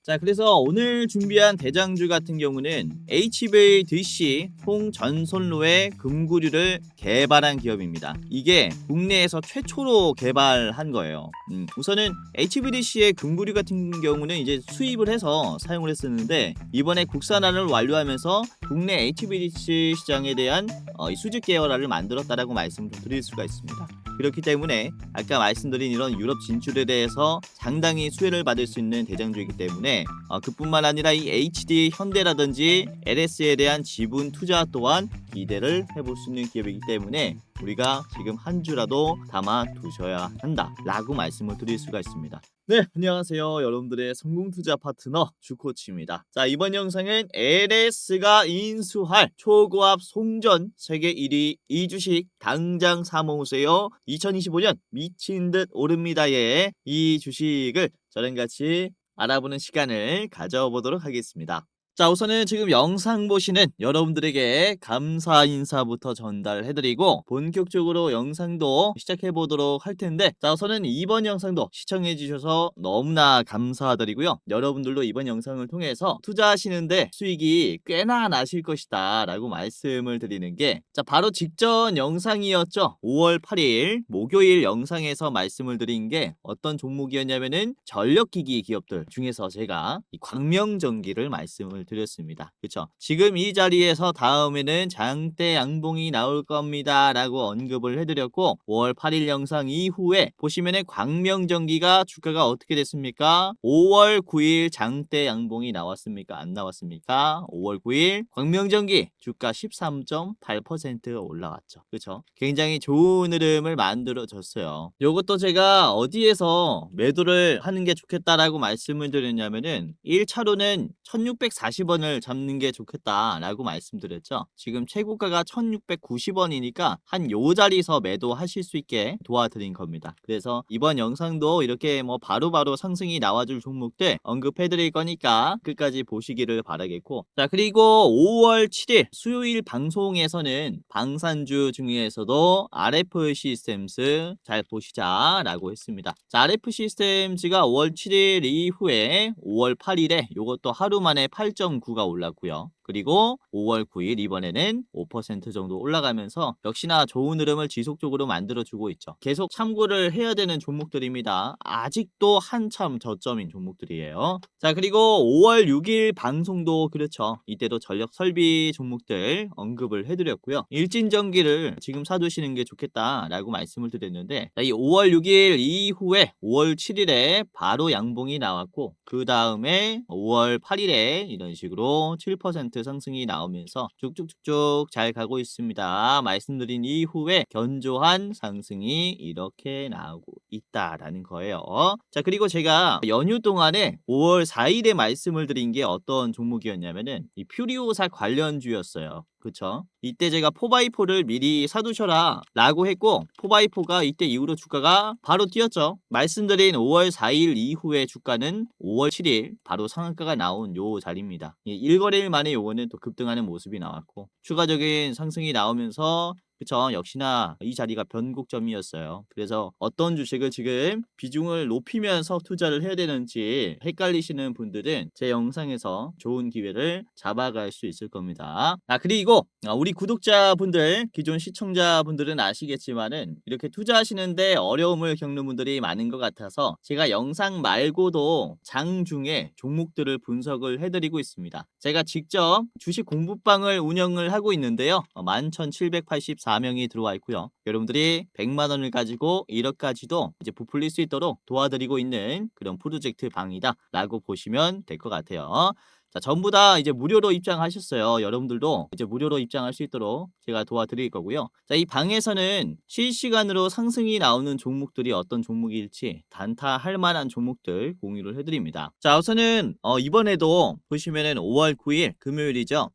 자, 그래서 오늘 준비한 대장주 같은 경우는 HVDC 통전선로의 금구류를 개발한 기업입니다. 이게 국내에서 최초로 개발한 거예요. 우선은 HVDC의 금구류 같은 경우는 이제 수입을 해서 사용을 했었는데 이번에 국산화를 완료하면서 국내 HVDC 시장에 대한 이 수직 계열화를 만들었다라고 말씀을 드릴 수가 있습니다. 그렇기 때문에 아까 말씀드린 이런 유럽 진출에 대해서 상당히 수혜를 받을 수 있는 대장주이기 때문에 그뿐만 아니라 이 HD 현대라든지 LS에 대한 지분 투자 또한 기대를 해볼 수 있는 기업이기 때문에 우리가 지금 한 주라도 담아 두셔야 한다 라고 말씀을 드릴 수가 있습니다. 네, 안녕하세요. 여러분들의 성공투자 파트너 주코치입니다. 자, 이번 영상은 LS가 인수할 초고압 송전 세계 1위 이 주식 당장 사모으세요. 2025년 미친 듯 오릅니다의 이 주식을 저랑 같이 알아보는 시간을 가져보도록 하겠습니다. 자, 우선은 지금 영상 보시는 여러분들에게 감사 인사부터 전달해드리고 본격적으로 영상도 시작해보도록 할 텐데, 자, 우선은 이번 영상도 시청해주셔서 너무나 감사드리고요. 여러분들도 이번 영상을 통해서 투자하시는데 수익이 꽤나 나실 것이다 라고 말씀을 드리는 게, 자, 바로 직전 영상이었죠. 5월 8일 목요일 영상에서 말씀을 드린 게 어떤 종목이었냐면은 전력기기 기업들 중에서 제가 이 광명전기를 말씀을 드렸습니다. 그쵸? 지금 이 자리에서 다음에는 장대 양봉이 나올 겁니다 라고 언급을 해드렸고, 5월 8일 영상 이후에 보시면은 광명전기가 주가가 어떻게 됐습니까? 5월 9일 장대 양봉이 나왔습니까? 안 나왔습니까? 5월 9일 광명전기 주가 13.8% 올라왔죠. 그쵸? 굉장히 좋은 흐름을 만들어줬어요. 요것도 제가 어디에서 매도를 하는 게 좋겠다라고 말씀을 드렸냐면은 1차로는 1640원을 잡는 게 좋겠다라고 말씀드렸죠. 지금 최고가가 1690원이니까 한 요 자리에서 매도하실 수 있게 도와드린 겁니다. 그래서 이번 영상도 이렇게 뭐 바로바로 상승이 나와줄 종목들 언급해드릴 거니까 끝까지 보시기를 바라겠고, 자, 그리고 5월 7일 수요일 방송에서는 방산주 중에서도 RF 시스템스 잘 보시자라고 했습니다. 자, RF 시스템즈가 5월 7일 이후에 5월 8일에 요것도 하루 만에 8.9가 올랐고요. 그리고 5월 9일 이번에는 5% 정도 올라가면서 역시나 좋은 흐름을 지속적으로 만들어주고 있죠. 계속 참고를 해야 되는 종목들입니다. 아직도 한참 저점인 종목들이에요. 자, 그리고 5월 6일 방송도 그렇죠. 이때도 전력 설비 종목들 언급을 해드렸고요. 일진전기를 지금 사두시는 게 좋겠다라고 말씀을 드렸는데, 이 5월 6일 이후에 5월 7일에 바로 양봉이 나왔고, 그 다음에 5월 8일에 이런 식으로 7% 상승이 나오면서 쭉쭉쭉쭉 잘 가고 있습니다. 말씀드린 이후에 견조한 상승이 이렇게 나오고 있다라는 거예요. 자, 그리고 제가 연휴 동안에 5월 4일에 말씀을 드린 게 어떤 종목이었냐면은 이 퓨리오사 관련주였어요. 그쵸? 이때 제가 4x4를 미리 사두셔라 라고 했고, 4x4가 이때 이후로 주가가 바로 뛰었죠. 말씀드린 5월 4일 이후에 주가는 5월 7일 바로 상한가가 나온 요 자리입니다. 1거래일 만에 요거는 또 급등하는 모습이 나왔고, 추가적인 상승이 나오면서 그쵸, 역시나 이 자리가 변곡점이었어요. 그래서 어떤 주식을 지금 비중을 높이면서 투자를 해야 되는지 헷갈리시는 분들은 제 영상에서 좋은 기회를 잡아갈 수 있을 겁니다. 그리고 우리 구독자분들, 기존 시청자분들은 아시겠지만은 이렇게 투자하시는데 어려움을 겪는 분들이 많은 것 같아서 제가 영상 말고도 장중에 종목들을 분석을 해드리고 있습니다. 제가 직접 주식 공부방을 운영을 하고 있는데요. 11,784명이 들어와 있고요. 여러분들이 100만 원을 가지고 1억까지도 이제 부풀릴 수 있도록 도와드리고 있는 그런 프로젝트 방이다 라고 보시면 될 것 같아요. 자, 전부 다 이제 무료로 입장하셨어요. 여러분들도 이제 무료로 입장할 수 있도록 제가 도와드릴 거고요. 자, 이 방에서는 실시간으로 상승이 나오는 종목들이 어떤 종목일지 단타할 만한 종목들 공유를 해드립니다. 자, 우선은 이번에도 보시면은 5월 9일 금요일이죠.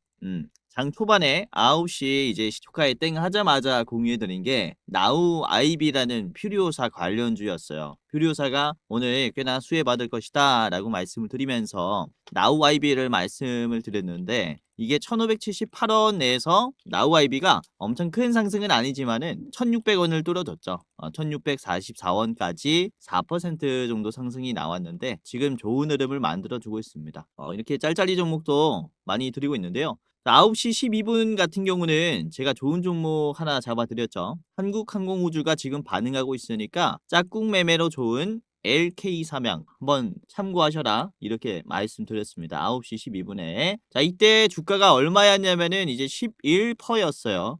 장 초반에 9시 이제 시초가에 땡 하자마자 공유해드린 게 나우 아이비라는 퓨리오사 관련주였어요. 퓨리오사가 오늘 꽤나 수혜받을 것이다 라고 말씀을 드리면서 나우 아이비를 말씀을 드렸는데 이게 1578원 내에서 나우 아이비가 엄청 큰 상승은 아니지만은 1600원을 뚫어줬죠. 1644원까지 4% 정도 상승이 나왔는데 지금 좋은 흐름을 만들어주고 있습니다. 이렇게 짤짤이 종목도 많이 드리고 있는데요. 9시 12분 같은 경우는 제가 좋은 종목 하나 잡아드렸죠. 한국항공우주가 지금 반응하고 있으니까 짝꿍 매매로 좋은 LK 삼양 한번 참고하셔라 이렇게 말씀드렸습니다. 9시 12분에 자 이때 주가가 얼마였냐면은 이제 11%였어요.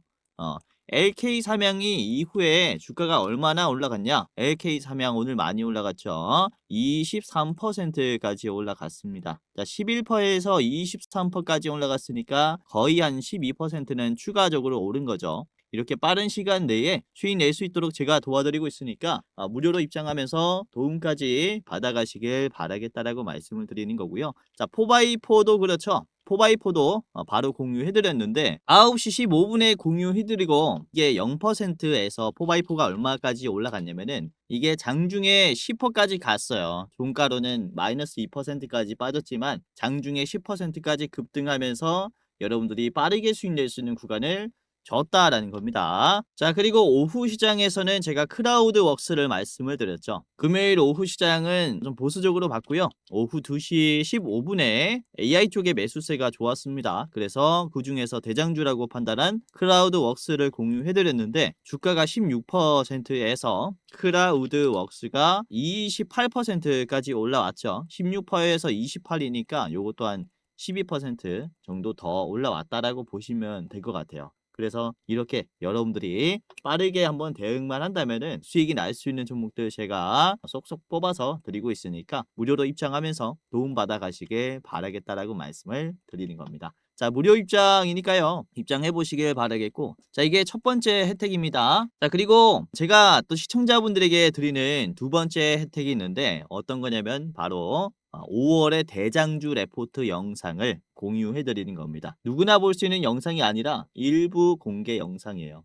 LK 삼양이 이후에 주가가 얼마나 올라갔냐? LK 삼양 오늘 많이 올라갔죠. 23%까지 올라갔습니다. 자, 11%에서 23%까지 올라갔으니까 거의 한 12%는 추가적으로 오른 거죠. 이렇게 빠른 시간 내에 수익 낼 수 있도록 제가 도와드리고 있으니까 무료로 입장하면서 도움까지 받아가시길 바라겠다라고 말씀을 드리는 거고요. 자, 4x4도 그렇죠. 4x4도 바로 공유해드렸는데 9시 15분에 공유해드리고 이게 0%에서 4x4가 얼마까지 올라갔냐면은 이게 장중에 10%까지 갔어요. 종가로는 마이너스 2%까지 빠졌지만 장중에 10%까지 급등하면서 여러분들이 빠르게 수익 낼 수 있는 구간을 졌다라는 겁니다. 자, 그리고 오후 시장에서는 제가 크라우드웍스를 말씀을 드렸죠. 금요일 오후 시장은 좀 보수적으로 봤고요. 오후 2시 15분에 AI 쪽의 매수세가 좋았습니다. 그래서 그 중에서 대장주라고 판단한 크라우드웍스를 공유해드렸는데 주가가 16%에서 크라우드웍스가 28%까지 올라왔죠. 16%에서 28이니까 요것 또한 12% 정도 더 올라왔다라고 보시면 될 것 같아요. 그래서 이렇게 여러분들이 빠르게 한번 대응만 한다면은 수익이 날 수 있는 종목들 제가 쏙쏙 뽑아서 드리고 있으니까 무료로 입장하면서 도움받아 가시길 바라겠다라고 말씀을 드리는 겁니다. 자, 무료 입장이니까요. 입장해 보시길 바라겠고. 자, 이게 첫 번째 혜택입니다. 자, 그리고 제가 또 시청자분들에게 드리는 두 번째 혜택이 있는데 어떤 거냐면 바로 5월의 대장주 레포트 영상을 공유해 드리는 겁니다. 누구나 볼 수 있는 영상이 아니라 일부 공개 영상이에요.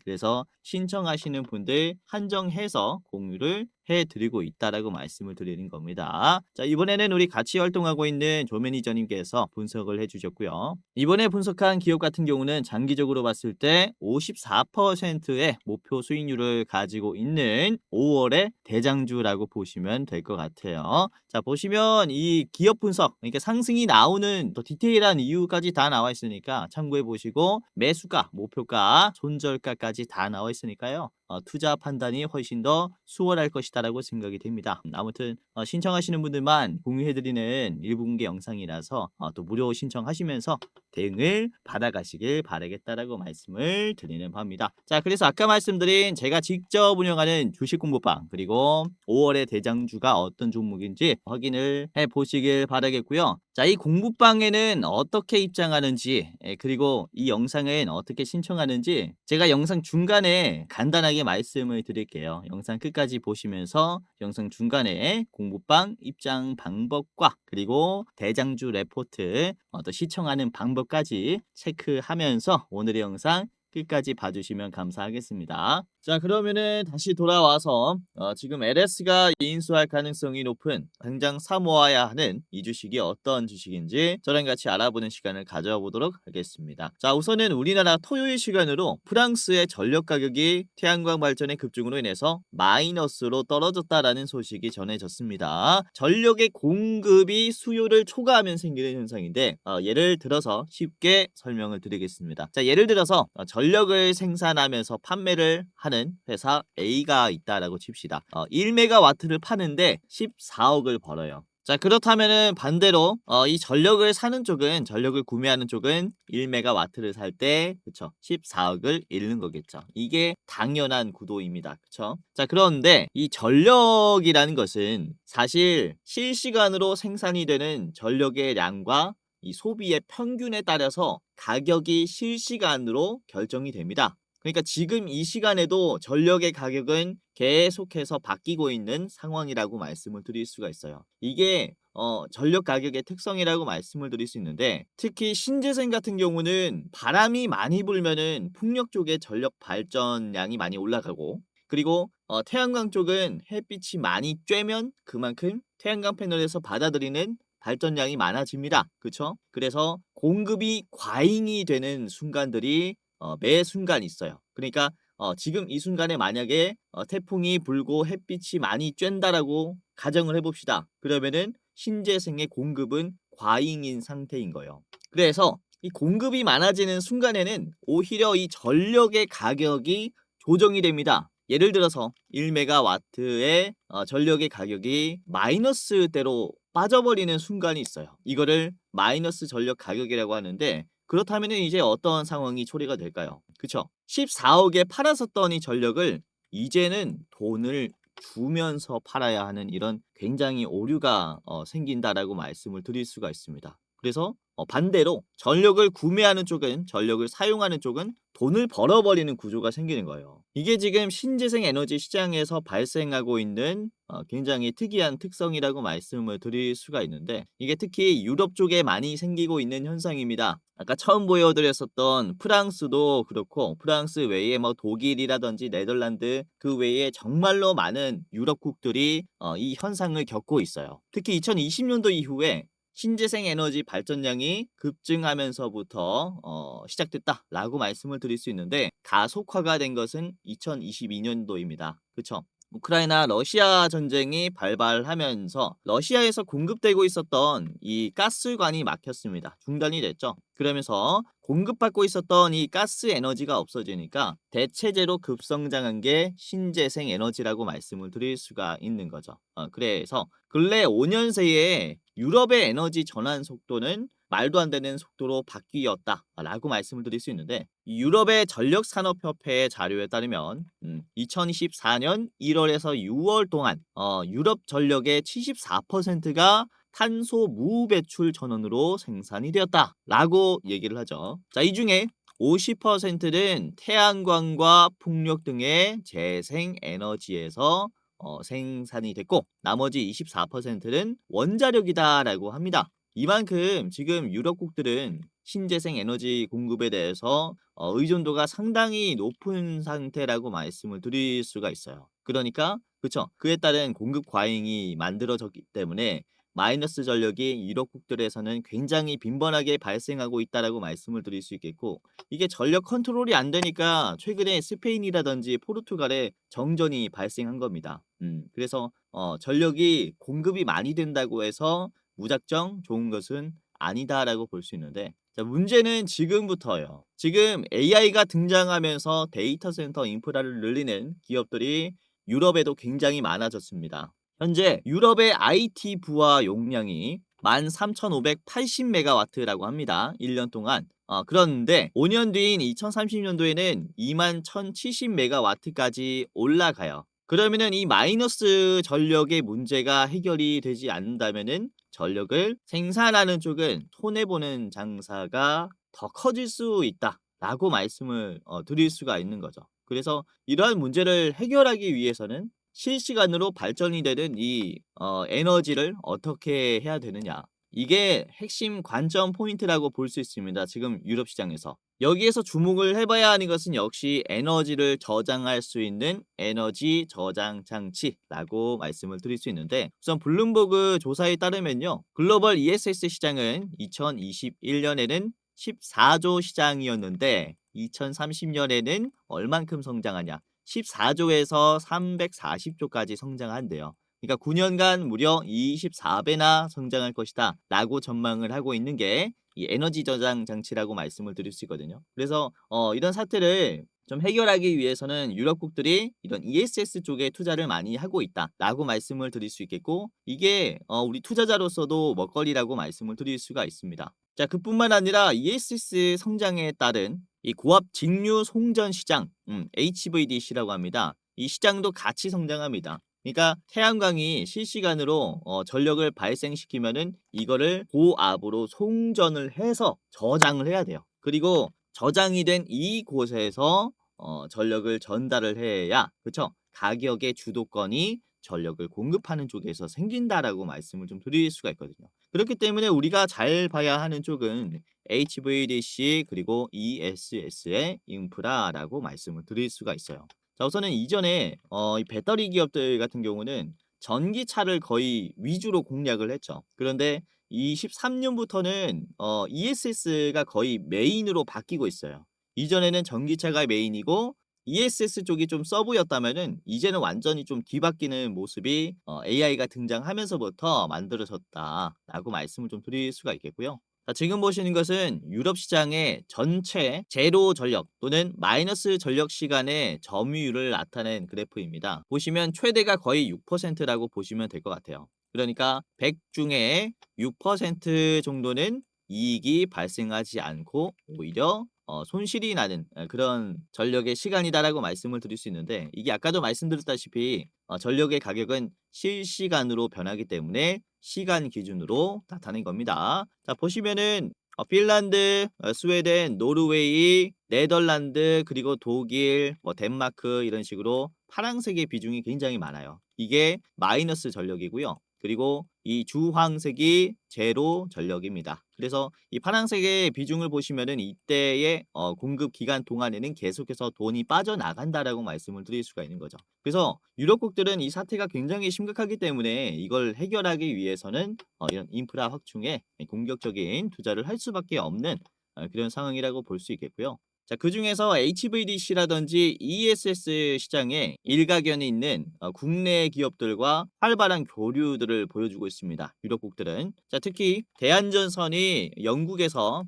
그래서 신청하시는 분들 한정해서 공유를 해드리고 있다라고 말씀을 드리는 겁니다. 자, 이번에는 우리 같이 활동하고 있는 조 매니저님께서 분석을 해주셨고요. 이번에 분석한 기업 같은 경우는 장기적으로 봤을 때 54%의 목표 수익률을 가지고 있는 5월의 대장주라고 보시면 될 것 같아요. 자, 보시면 이 기업 분석, 그러니까 상승이 나오는 더 디테일한 이유까지 다 나와 있으니까 참고해 보시고 매수가, 목표가, 손절가까지 다 나와 있으니까요. 투자 판단이 훨씬 더 수월할 것이다라고 생각이 됩니다. 아무튼 신청하시는 분들만 공유해드리는 일부 공개 영상이라서 또 무료 신청하시면서 대응을 받아가시길 바라겠다라고 말씀을 드리는 바입니다. 자, 그래서 아까 말씀드린 제가 직접 운영하는 주식 공부방 그리고 5월의 대장주가 어떤 종목인지 확인을 해보시길 바라겠고요. 자, 이 공부방에는 어떻게 입장하는지 그리고 이 영상은 어떻게 신청하는지 제가 영상 중간에 간단하게 말씀을 드릴게요. 영상 끝까지 보시면서 영상 중간에 공부방 입장 방법과 그리고 대장주 레포트 또 시청하는 방법까지 체크하면서 오늘의 영상 끝까지 봐주시면 감사하겠습니다. 자, 그러면은 다시 돌아와서 지금 LS가 인수할 가능성이 높은 당장 사모아야 하는 이 주식이 어떤 주식인지 저랑 같이 알아보는 시간을 가져보도록 하겠습니다. 자, 우선은 우리나라 토요일 시간으로 프랑스의 전력 가격이 태양광 발전의 급증으로 인해서 마이너스로 떨어졌다라는 소식이 전해졌습니다. 전력의 공급이 수요를 초과하면 생기는 현상인데 예를 들어서 쉽게 설명을 드리겠습니다. 자, 예를 들어서 전력을 생산하면서 판매를 하는 회사 A가 있다라고 칩시다. 1메가와트를 파는데 14억을 벌어요. 자, 그렇다면은 반대로 이 전력을 사는 쪽은 전력을 구매하는 쪽은 1메가와트를 살 때 그쵸 14억을 잃는 거겠죠. 이게 당연한 구도입니다. 그쵸? 자, 그런데 이 전력이라는 것은 사실 실시간으로 생산이 되는 전력의 양과 이 소비의 평균에 따라서 가격이 실시간으로 결정이 됩니다. 그러니까 지금 이 시간에도 전력의 가격은 계속해서 바뀌고 있는 상황이라고 말씀을 드릴 수가 있어요. 이게 전력 가격의 특성이라고 말씀을 드릴 수 있는데, 특히 신재생 같은 경우는 바람이 많이 불면은 풍력 쪽의 전력 발전량이 많이 올라가고, 그리고 태양광 쪽은 햇빛이 많이 쬐면 그만큼 태양광 패널에서 받아들이는 발전량이 많아집니다. 그쵸? 그래서 공급이 과잉이 되는 순간들이 매 순간 있어요. 그러니까 지금 이 순간에 만약에 태풍이 불고 햇빛이 많이 쬐다라고 가정을 해봅시다. 그러면은 신재생의 공급은 과잉인 상태인 거예요. 그래서 이 공급이 많아지는 순간에는 오히려 이 전력의 가격이 조정이 됩니다. 예를 들어서 1메가와트의 전력의 가격이 마이너스대로 빠져버리는 순간이 있어요. 이거를 마이너스 전력 가격이라고 하는데, 그렇다면 이제 어떤 상황이 초래가 될까요? 그쵸? 14억에 팔았었던 이 전력을 이제는 돈을 주면서 팔아야 하는 이런 굉장히 오류가 생긴다라고 말씀을 드릴 수가 있습니다. 그래서 반대로 전력을 구매하는 쪽은, 전력을 사용하는 쪽은 돈을 벌어버리는 구조가 생기는 거예요. 이게 지금 신재생 에너지 시장에서 발생하고 있는 굉장히 특이한 특성이라고 말씀을 드릴 수가 있는데, 이게 특히 유럽 쪽에 많이 생기고 있는 현상입니다. 아까 처음 보여드렸었던 프랑스도 그렇고, 프랑스 외에 뭐 독일이라든지 네덜란드, 그 외에 정말로 많은 유럽국들이 이 현상을 겪고 있어요. 특히 2020년도 이후에 신재생 에너지 발전량이 급증하면서부터 시작됐다라고 말씀을 드릴 수 있는데, 가속화가 된 것은 2022년도입니다. 그쵸? 우크라이나 러시아 전쟁이 발발하면서 러시아에서 공급되고 있었던 이 가스관이 막혔습니다. 중단이 됐죠. 그러면서 공급받고 있었던 이 가스 에너지가 없어지니까 대체제로 급성장한 게 신재생 에너지라고 말씀을 드릴 수가 있는 거죠. 그래서 근래 5년 새에 유럽의 에너지 전환 속도는 말도 안 되는 속도로 바뀌었다라고 말씀을 드릴 수 있는데, 유럽의 전력산업협회의 자료에 따르면 2024년 1월에서 6월 동안 유럽 전력의 74%가 탄소 무배출 전원으로 생산이 되었다라고 얘기를 하죠. 자, 이 중에 50%는 태양광과 풍력 등의 재생 에너지에서 생산이 됐고, 나머지 24%는 원자력이다라고 합니다. 이만큼 지금 유럽국들은 신재생 에너지 공급에 대해서 의존도가 상당히 높은 상태라고 말씀을 드릴 수가 있어요. 그러니까 그쵸, 그에 따른 공급 과잉이 만들어졌기 때문에 마이너스 전력이 유럽국들에서는 굉장히 빈번하게 발생하고 있다라고 말씀을 드릴 수 있겠고, 이게 전력 컨트롤이 안 되니까 최근에 스페인이라든지 포르투갈에 정전이 발생한 겁니다. 그래서 전력이 공급이 많이 된다고 해서 무작정 좋은 것은 아니다라고 볼 수 있는데, 자, 문제는 지금부터예요. 지금 AI가 등장하면서 데이터 센터 인프라를 늘리는 기업들이 유럽에도 굉장히 많아졌습니다. 현재 유럽의 IT 부하 용량이 13,580메가와트라고 합니다. 1년 동안. 그런데 5년 뒤인 2030년도에는 21,070메가와트까지 올라가요. 그러면은 이 마이너스 전력의 문제가 해결이 되지 않는다면은 전력을 생산하는 쪽은 손해보는 장사가 더 커질 수 있다라고 말씀을 드릴 수가 있는 거죠. 그래서 이러한 문제를 해결하기 위해서는 실시간으로 발전이 되는 이 에너지를 어떻게 해야 되느냐, 이게 핵심 관점 포인트라고 볼 수 있습니다. 지금 유럽 시장에서. 여기에서 주목을 해봐야 하는 것은 역시 에너지를 저장할 수 있는 에너지 저장 장치라고 말씀을 드릴 수 있는데, 우선 블룸버그 조사에 따르면요, 글로벌 ESS 시장은 2021년에는 14조 시장이었는데 2030년에는 얼만큼 성장하냐, 14조에서 340조까지 성장한대요. 그러니까 9년간 무려 24배나 성장할 것이다 라고 전망을 하고 있는 게 이 에너지 저장 장치라고 말씀을 드릴 수 있거든요. 그래서 이런 사태를 좀 해결하기 위해서는 유럽국들이 이런 ESS 쪽에 투자를 많이 하고 있다라고 말씀을 드릴 수 있겠고, 이게 우리 투자자로서도 먹거리라고 말씀을 드릴 수가 있습니다. 자, 그뿐만 아니라 ESS 성장에 따른 이 고압 직류 송전 시장, HVDC라고 합니다. 이 시장도 같이 성장합니다. 그러니까 태양광이 실시간으로 전력을 발생시키면은 이거를 고압으로 송전을 해서 저장을 해야 돼요. 그리고 저장이 된 이곳에서 전력을 전달을 해야, 그쵸, 가격의 주도권이 전력을 공급하는 쪽에서 생긴다라고 말씀을 좀 드릴 수가 있거든요. 그렇기 때문에 우리가 잘 봐야 하는 쪽은 HVDC 그리고 ESS의 인프라라고 말씀을 드릴 수가 있어요. 자, 우선은 이전에 이 배터리 기업들 같은 경우는 전기차를 거의 위주로 공략을 했죠. 그런데 23년부터는 ESS가 거의 메인으로 바뀌고 있어요. 이전에는 전기차가 메인이고 ESS 쪽이 좀 서브였다면은 이제는 완전히 좀 뒤바뀌는 모습이 AI가 등장하면서부터 만들어졌다라고 말씀을 좀 드릴 수가 있겠고요. 자, 지금 보시는 것은 유럽 시장의 전체 제로 전력 또는 마이너스 전력 시간의 점유율을 나타낸 그래프입니다. 보시면 최대가 거의 6%라고 보시면 될 것 같아요. 그러니까 100 중에 6% 정도는 이익이 발생하지 않고 오히려 손실이 나는 그런 전력의 시간이다라고 말씀을 드릴 수 있는데, 이게 아까도 말씀드렸다시피 전력의 가격은 실시간으로 변하기 때문에 시간 기준으로 나타낸 겁니다. 자, 보시면은 핀란드, 스웨덴, 노르웨이, 네덜란드, 그리고 독일, 덴마크 이런 식으로 파란색의 비중이 굉장히 많아요. 이게 마이너스 전력이고요. 그리고 이 주황색이 제로 전력입니다. 그래서 이 파란색의 비중을 보시면은 이때의 공급 기간 동안에는 계속해서 돈이 빠져나간다라고 말씀을 드릴 수가 있는 거죠. 그래서 유럽국들은 이 사태가 굉장히 심각하기 때문에 이걸 해결하기 위해서는 이런 인프라 확충에 공격적인 투자를 할 수밖에 없는 그런 상황이라고 볼 수 있겠고요. 자, 그중에서 HVDC라든지 ESS 시장에 일가견이 있는 국내 기업들과 활발한 교류들을 보여주고 있습니다. 유럽국들은. 자, 특히 대한전선이 영국에서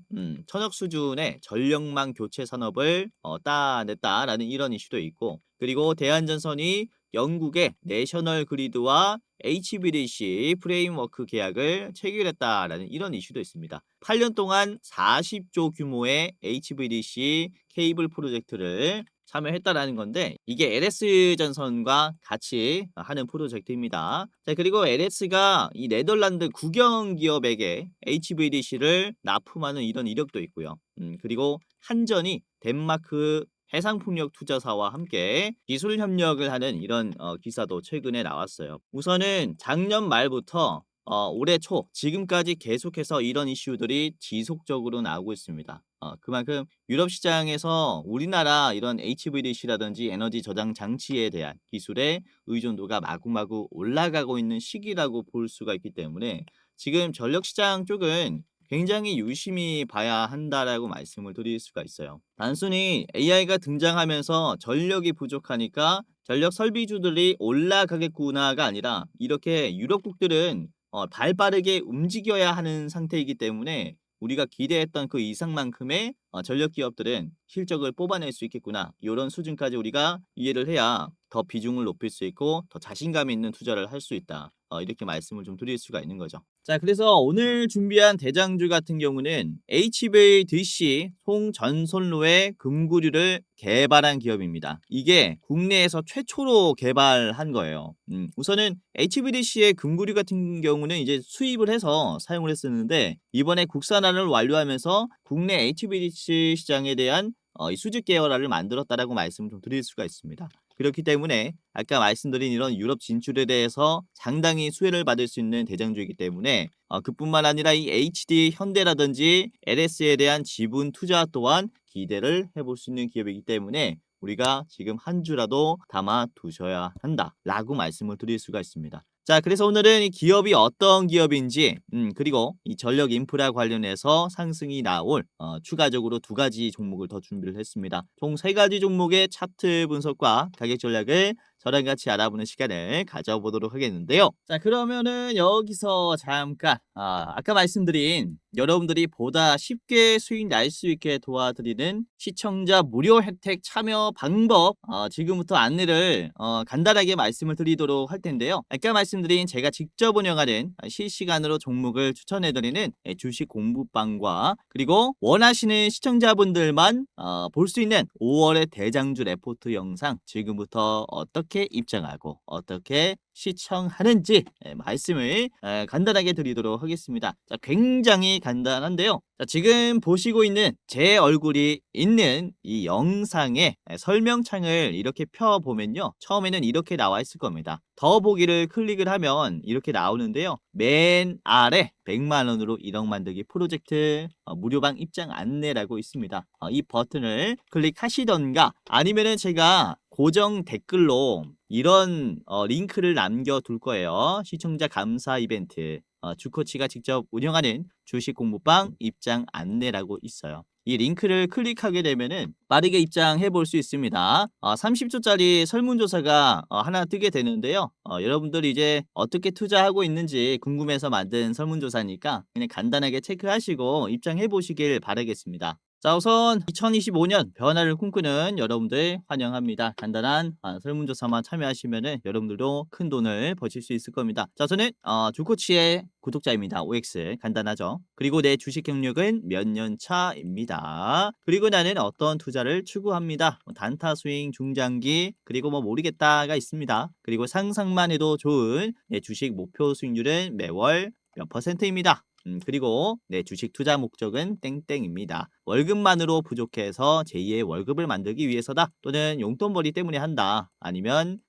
천억 수준의 전력망 교체 산업을 따냈다라는 이런 이슈도 있고, 그리고 대한전선이 영국의 내셔널 그리드와 HVDC 프레임워크 계약을 체결했다라는 이런 이슈도 있습니다. 8년 동안 40조 규모의 HVDC 케이블 프로젝트를 참여했다라는 건데, 이게 LS 전선과 같이 하는 프로젝트입니다. 자, 그리고 LS가 이 네덜란드 국영 기업에게 HVDC를 납품하는 이런 이력도 있고요. 그리고 한전이 덴마크 해상풍력 투자사와 함께 기술 협력을 하는 이런 기사도 최근에 나왔어요. 우선은 작년 말부터 올해 초 지금까지 계속해서 이런 이슈들이 지속적으로 나오고 있습니다. 그만큼 유럽 시장에서 우리나라 이런 HVDC라든지 에너지 저장 장치에 대한 기술의 의존도가 마구마구 올라가고 있는 시기라고 볼 수가 있기 때문에 지금 전력 시장 쪽은 굉장히 유심히 봐야 한다라고 말씀을 드릴 수가 있어요. 단순히 AI가 등장하면서 전력이 부족하니까 전력 설비주들이 올라가겠구나가 아니라, 이렇게 유럽국들은 발 빠르게 움직여야 하는 상태이기 때문에 우리가 기대했던 그 이상만큼의 전력 기업들은 실적을 뽑아낼 수 있겠구나, 이런 수준까지 우리가 이해를 해야 더 비중을 높일 수 있고 더 자신감 있는 투자를 할 수 있다, 이렇게 말씀을 좀 드릴 수가 있는 거죠. 자, 그래서 오늘 준비한 대장주 같은 경우는 HVDC 송전선로의 금구류를 개발한 기업입니다. 이게 국내에서 최초로 개발한 거예요. 우선은 HVDC의 금구류 같은 경우는 이제 수입을 해서 사용을 했었는데, 이번에 국산화를 완료하면서 국내 HVDC 시장에 대한 이 수직 계열화를 만들었다라고 말씀을 좀 드릴 수가 있습니다. 그렇기 때문에 아까 말씀드린 이런 유럽 진출에 대해서 상당히 수혜를 받을 수 있는 대장주이기 때문에 그뿐만 아니라 이 HD 현대라든지 LS에 대한 지분 투자 또한 기대를 해볼 수 있는 기업이기 때문에 우리가 지금 한 주라도 담아 두셔야 한다라고 말씀을 드릴 수가 있습니다. 자, 그래서 오늘은 이 기업이 어떤 기업인지, 그리고 이 전력 인프라 관련해서 상승이 나올 추가적으로 2가지 종목을 더 준비를 했습니다. 총 3가지 종목의 차트 분석과 가격 전략을 저랑 같이 알아보는 시간을 가져보도록 하겠는데요. 자, 그러면은 여기서 잠깐 아까 말씀드린 여러분들이 보다 쉽게 수익 날 수 있게 도와드리는 시청자 무료 혜택 참여 방법 지금부터 안내를 간단하게 말씀을 드리도록 할 텐데요. 아까 말씀드린 제가 직접 운영하는 실시간으로 종목을 추천해드리는 주식 공부방과, 그리고 원하시는 시청자분들만 볼 수 있는 5월의 대장주 레포트 영상 지금부터 어떻게 어떻게 입장하고 어떻게 시청하는지 말씀을 간단하게 드리도록 하겠습니다. 자, 굉장히 간단한데요. 자, 지금 보시고 있는 제 얼굴이 있는 이 영상의 설명창을 이렇게 펴보면요. 처음에는 이렇게 나와 있을 겁니다. 더보기를 클릭을 하면 이렇게 나오는데요. 맨 아래 100만 원으로 1억 만들기 프로젝트 무료방 입장 안내라고 있습니다. 이 버튼을 클릭하시던가 아니면은 제가 고정 댓글로 이런 링크를 남겨둘 거예요. 시청자 감사 이벤트 주코치가 직접 운영하는 주식 공부방 입장 안내라고 있어요. 이 링크를 클릭하게 되면은 빠르게 입장해 볼 수 있습니다. 30초짜리 설문조사가 하나 뜨게 되는데요. 여러분들이 이제 어떻게 투자하고 있는지 궁금해서 만든 설문조사니까 그냥 간단하게 체크하시고 입장해 보시길 바라겠습니다. 자, 우선 2025년 변화를 꿈꾸는 여러분들 환영합니다. 간단한 설문조사만 참여하시면은 여러분들도 큰 돈을 버실 수 있을 겁니다. 자, 저는 주코치의 구독자입니다. OX 간단하죠. 그리고 내 주식 경력은 몇 년 차입니다. 그리고 나는 어떤 투자를 추구합니다. 단타 스윙, 중장기, 그리고 뭐 모르겠다가 있습니다. 그리고 상상만 해도 좋은 내 주식 목표 수익률은 매월 몇 %입니다. 그리고 내 주식 투자 목적은 땡땡입니다. 월급만으로 부족해서 제2의 월급을 만들기 위해서다. 또는 용돈벌이 때문에 한다. 아니면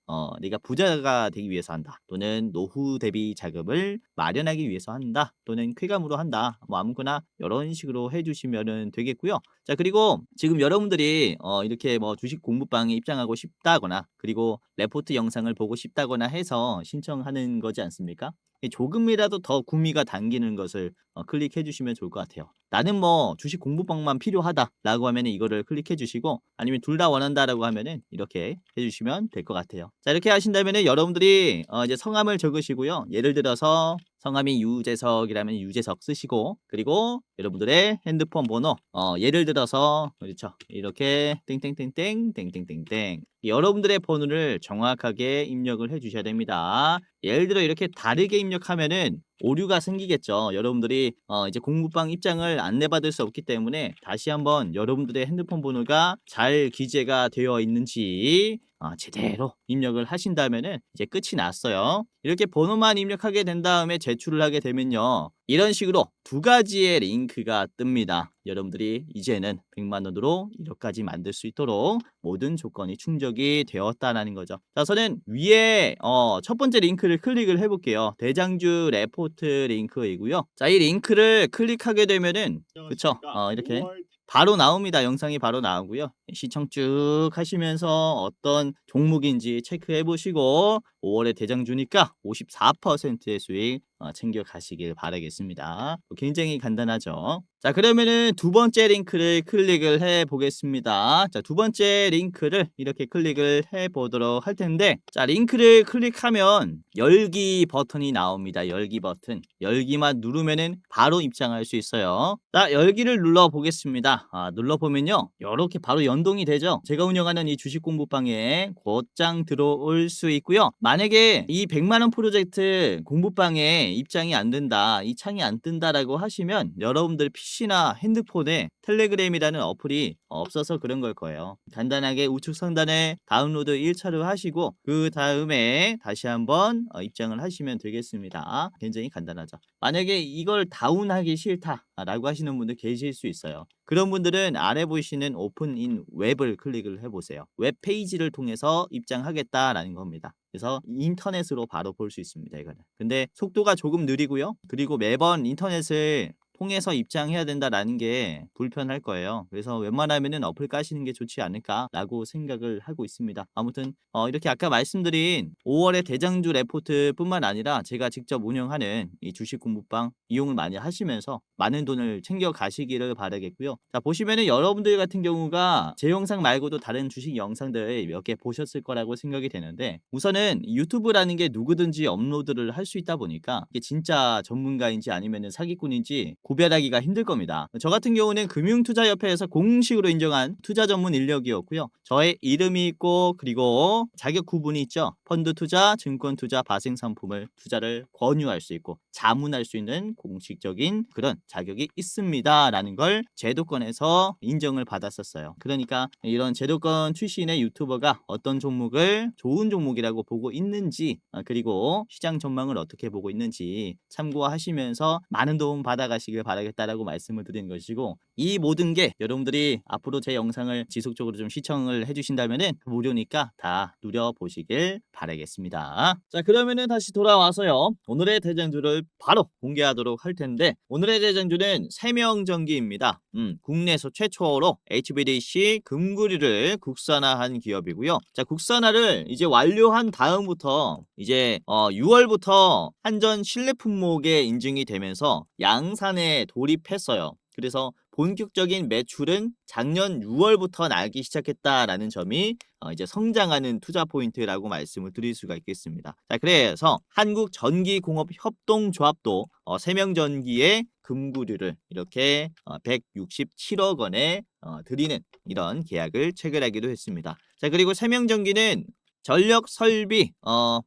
네가 부자가 되기 위해서 한다. 또는 노후 대비 자금을 마련하기 위해서 한다. 또는 쾌감으로 한다. 뭐 아무거나 이런 식으로 해주시면 되겠고요. 자, 그리고 지금 여러분들이 이렇게 뭐 주식 공부방에 입장하고 싶다거나 그리고 레포트 영상을 보고 싶다거나 해서 신청하는 거지 않습니까? 조금이라도 더 구미가 당기는 것을 클릭해 주시면 좋을 것 같아요. 나는 뭐 주식 공부방만 필요하다라고 하면 이거를 클릭해 주시고 아니면 둘 다 원한다라고 하면은 이렇게 해주시면 될 것 같아요. 자, 이렇게 하신다면은 여러분들이 이제 성함을 적으시고요. 예를 들어서 성함이 유재석이라면 유재석 쓰시고 그리고 여러분들의 핸드폰 번호 예를 들어서 그렇죠 이렇게 땡땡땡땡 땡땡땡땡 여러분들의 번호를 정확하게 입력을 해 주셔야 됩니다. 예를 들어 이렇게 다르게 입력하면은 오류가 생기겠죠. 여러분들이 이제 공부방 입장을 안내받을 수 없기 때문에 다시 한번 여러분들의 핸드폰 번호가 잘 기재가 되어 있는지 제대로 입력을 하신다면은 이제 끝이 났어요. 이렇게 번호만 입력하게 된 다음에 제출을 하게 되면요. 이런 식으로 두 가지의 링크가 뜹니다. 여러분들이 이제는 100만 원으로 1억까지 만들 수 있도록 모든 조건이 충족이 되었다는 거죠. 자, 저는 위에 첫 번째 링크를 클릭을 해볼게요. 대장주 레포트 링크이고요. 자, 이 링크를 클릭하게 되면은 그쵸? 이렇게 바로 나옵니다. 영상이 바로 나오고요. 시청 쭉 하시면서 어떤 종목인지 체크해 보시고 5월에 대장주니까 54%의 수익 챙겨 가시길 바라겠습니다. 굉장히 간단하죠. 자, 그러면은 두 번째 링크를 클릭을 해 보겠습니다. 자, 두 번째 링크를 이렇게 클릭을 해 보도록 할 텐데 자, 링크를 클릭하면 열기 버튼이 나옵니다. 열기 버튼. 열기만 누르면은 바로 입장할 수 있어요. 자, 열기를 눌러 보겠습니다. 눌러 보면요. 이렇게 바로 연동이 되죠. 제가 운영하는 이 주식 공부방에 곧장 들어올 수 있고요. 만약에 이 100만 원 프로젝트 공부방에 입장이 안 된다, 이 창이 안 뜬다라고 하시면 여러분들 PC나 핸드폰에 텔레그램이라는 어플이 없어서 그런 걸 거예요. 간단하게 우측 상단에 다운로드 1차로 하시고 그 다음에 다시 한번 입장을 하시면 되겠습니다. 굉장히 간단하죠. 만약에 이걸 다운하기 싫다라고 하시는 분들 계실 수 있어요. 그런 분들은 아래 보이시는 오픈인 웹을 클릭을 해보세요. 웹 페이지를 통해서 입장하겠다라는 겁니다. 그래서 인터넷으로 바로 볼 수 있습니다. 이거는. 근데 속도가 조금 느리고요. 그리고 매번 인터넷을 통해서 입장해야 된다라는 게 불편할 거예요. 그래서 웬만하면은 어플 까시는 게 좋지 않을까라고 생각을 하고 있습니다. 아무튼 이렇게 아까 말씀드린 5월의 대장주 레포트뿐만 아니라 제가 직접 운영하는 이 주식 공부방 이용을 많이 하시면서 많은 돈을 챙겨 가시기를 바라겠고요. 자, 보시면은 여러분들 같은 경우가 제 영상 말고도 다른 주식 영상들 몇 개 보셨을 거라고 생각이 되는데 우선은 유튜브라는 게 누구든지 업로드를 할 수 있다 보니까 이게 진짜 전문가인지 아니면은 사기꾼인지 구별하기가 힘들 겁니다. 저 같은 경우는 금융투자협회에서 공식으로 인정한 투자 전문 인력이었고요. 저의 이름이 있고 그리고 자격 구분이 있죠. 펀드 투자, 증권 투자, 파생 상품을 투자를 권유할 수 있고 자문할 수 있는 공식적인 그런 자격이 있습니다라는 걸 제도권에서 인정을 받았었어요. 그러니까 이런 제도권 출신의 유튜버가 어떤 종목을 좋은 종목이라고 보고 있는지 그리고 시장 전망을 어떻게 보고 있는지 참고하시면서 많은 도움 받아가시길 바라겠다라고 말씀을 드리는 것이고, 이 모든 게 여러분들이 앞으로 제 영상을 지속적으로 좀 시청을 해주신다면은 무료니까 다 누려보시길 바라겠습니다. 자, 그러면은 다시 돌아와서요, 오늘의 대장주를 바로 공개하도록 할 텐데, 오늘의 대장주는 세명전기입니다. 국내에서 최초로 HBDC 금구류를 국산화한 기업이고요. 자, 국산화를 이제 완료한 다음부터 이제 6월부터 한전 실내 품목에 인증이 되면서 양산에 돌입했어요. 그래서 본격적인 매출은 작년 6월부터 나기 시작했다라는 점이 이제 성장하는 투자 포인트라고 말씀을 드릴 수가 있겠습니다. 자, 그래서 한국전기공업협동조합도 세명전기의 금구류를 이렇게 167억 원에 드리는 이런 계약을 체결하기도 했습니다. 자, 그리고 세명전기는 전력 설비,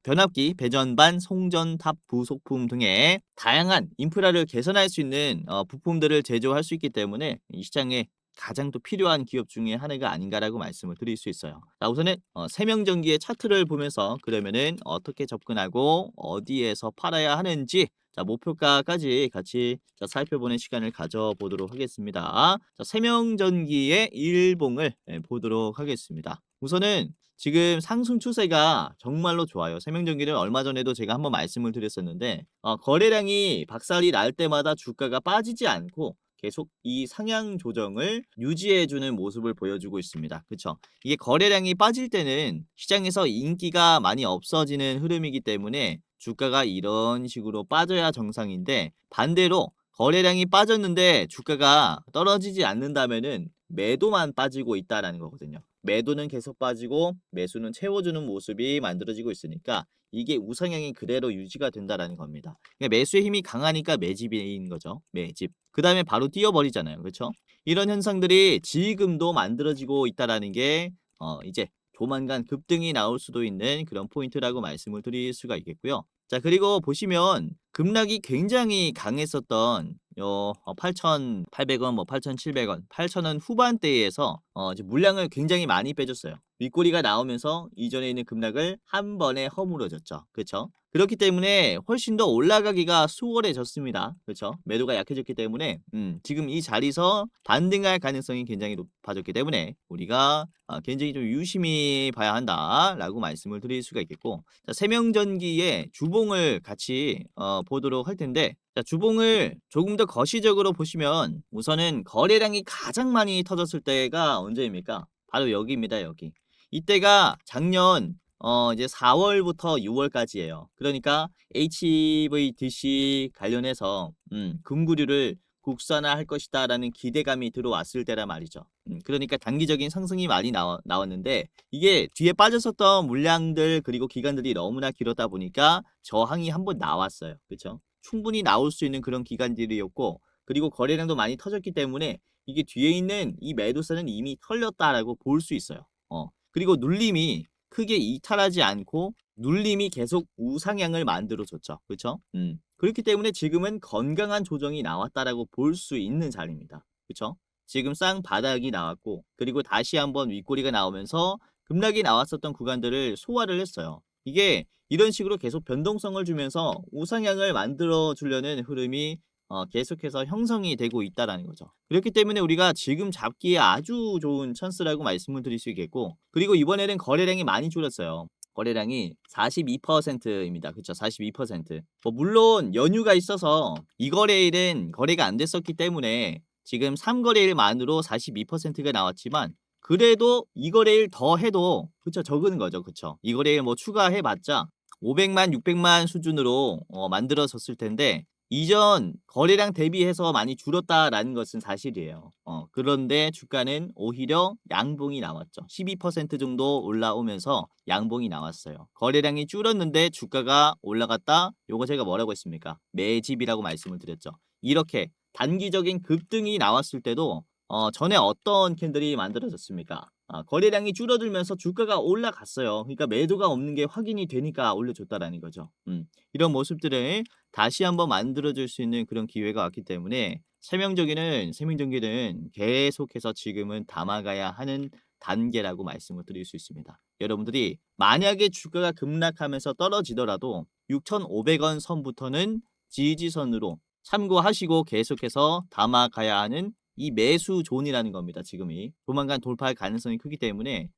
변압기, 배전반, 송전탑 부속품 등의 다양한 인프라를 개선할 수 있는 부품들을 제조할 수 있기 때문에 이 시장에 가장 또 필요한 기업 중에 하나가 아닌가라고 말씀을 드릴 수 있어요. 자, 우선은 세명전기의 차트를 보면서 그러면은 어떻게 접근하고 어디에서 팔아야 하는지, 자, 목표가까지 같이 살펴보는 시간을 가져보도록 하겠습니다. 자, 세명전기의 일봉을 보도록 하겠습니다. 우선은 지금 상승 추세가 정말로 좋아요. 세명전기는 얼마 전에도 제가 한번 말씀을 드렸었는데 거래량이 박살이 날 때마다 주가가 빠지지 않고 계속 이 상향 조정을 유지해주는 모습을 보여주고 있습니다. 그렇죠? 이게 거래량이 빠질 때는 시장에서 인기가 많이 없어지는 흐름이기 때문에 주가가 이런 식으로 빠져야 정상인데, 반대로 거래량이 빠졌는데 주가가 떨어지지 않는다면은 매도만 빠지고 있다라는 거거든요. 매도는 계속 빠지고 매수는 채워주는 모습이 만들어지고 있으니까 이게 우상향이 그대로 유지가 된다라는 겁니다. 그러니까 매수의 힘이 강하니까 매집인 거죠. 매집. 그 다음에 바로 뛰어버리잖아요. 그렇죠? 이런 현상들이 지금도 만들어지고 있다라는 게 이제 조만간 급등이 나올 수도 있는 그런 포인트라고 말씀을 드릴 수가 있겠고요. 자, 그리고 보시면 급락이 굉장히 강했었던 8,800원, 뭐 8,700원, 8,000원 후반대에서 이제 물량을 굉장히 많이 빼줬어요. 윗꼬리가 나오면서 이전에 있는 급락을 한 번에 허물어졌죠. 그렇죠? 그렇기 때문에 훨씬 더 올라가기가 수월해졌습니다. 그렇죠? 매도가 약해졌기 때문에 지금 이 자리에서 반등할 가능성이 굉장히 높아졌기 때문에 우리가 굉장히 좀 유심히 봐야 한다라고 말씀을 드릴 수가 있겠고, 자, 세명전기의 주봉을 같이 보도록 할 텐데, 자, 주봉을 조금 더 거시적으로 보시면 우선은 거래량이 가장 많이 터졌을 때가 언제입니까? 바로 여기입니다. 여기. 이때가 작년 이제 4월부터 6월까지예요. 그러니까 HVDC 관련해서 금구류를 국산화할 것이다라는 기대감이 들어왔을 때란 말이죠. 그러니까 단기적인 상승이 많이 나왔는데 이게 뒤에 빠졌었던 물량들 그리고 기간들이 너무나 길었다 보니까 저항이 한번 나왔어요. 그렇죠? 충분히 나올 수 있는 그런 기간들이었고, 그리고 거래량도 많이 터졌기 때문에 이게 뒤에 있는 이 매도세는 이미 털렸다라고 볼 수 있어요. 그리고 눌림이 크게 이탈하지 않고 눌림이 계속 우상향을 만들어줬죠. 그렇죠? 그렇기 때문에 지금은 건강한 조정이 나왔다라고 볼 수 있는 자리입니다. 그렇죠? 지금 쌍바닥이 나왔고 그리고 다시 한번 윗꼬리가 나오면서 급락이 나왔었던 구간들을 소화를 했어요. 이게 이런 식으로 계속 변동성을 주면서 우상향을 만들어 주려는 흐름이 계속해서 형성이 되고 있다라는 거죠. 그렇기 때문에 우리가 지금 잡기에 아주 좋은 찬스라고 말씀을 드릴 수 있겠고, 그리고 이번에는 거래량이 많이 줄었어요. 거래량이 42%입니다. 그렇죠? 42%. 뭐 물론 연휴가 있어서 이 거래일은 거래가 안 됐었기 때문에 지금 3거래일만으로 42%가 나왔지만, 그래도 이 거래일 더 해도 그쵸, 적은 거죠. 그쵸? 이 거래일 뭐 추가해봤자 500만, 600만 수준으로 만들어졌을 텐데 이전 거래량 대비해서 많이 줄었다라는 것은 사실이에요. 그런데 주가는 오히려 양봉이 나왔죠. 12% 정도 올라오면서 양봉이 나왔어요. 거래량이 줄었는데 주가가 올라갔다. 요거 제가 뭐라고 했습니까? 매집이라고 말씀을 드렸죠. 이렇게 단기적인 급등이 나왔을 때도 전에 어떤 캔들이 만들어졌습니까? 거래량이 줄어들면서 주가가 올라갔어요. 그러니까 매도가 없는 게 확인이 되니까 올려줬다라는 거죠. 이런 모습들을 다시 한번 만들어줄 수 있는 그런 기회가 왔기 때문에 세명전기는 계속해서 지금은 담아가야 하는 단계라고 말씀을 드릴 수 있습니다. 여러분들이 만약에 주가가 급락하면서 떨어지더라도 6,500원 선부터는 지지선으로 참고하시고 계속해서 담아가야 하는 이 매수 존이라는 겁니다. 지금이 조만간 돌파할 가능성이 크기 때문에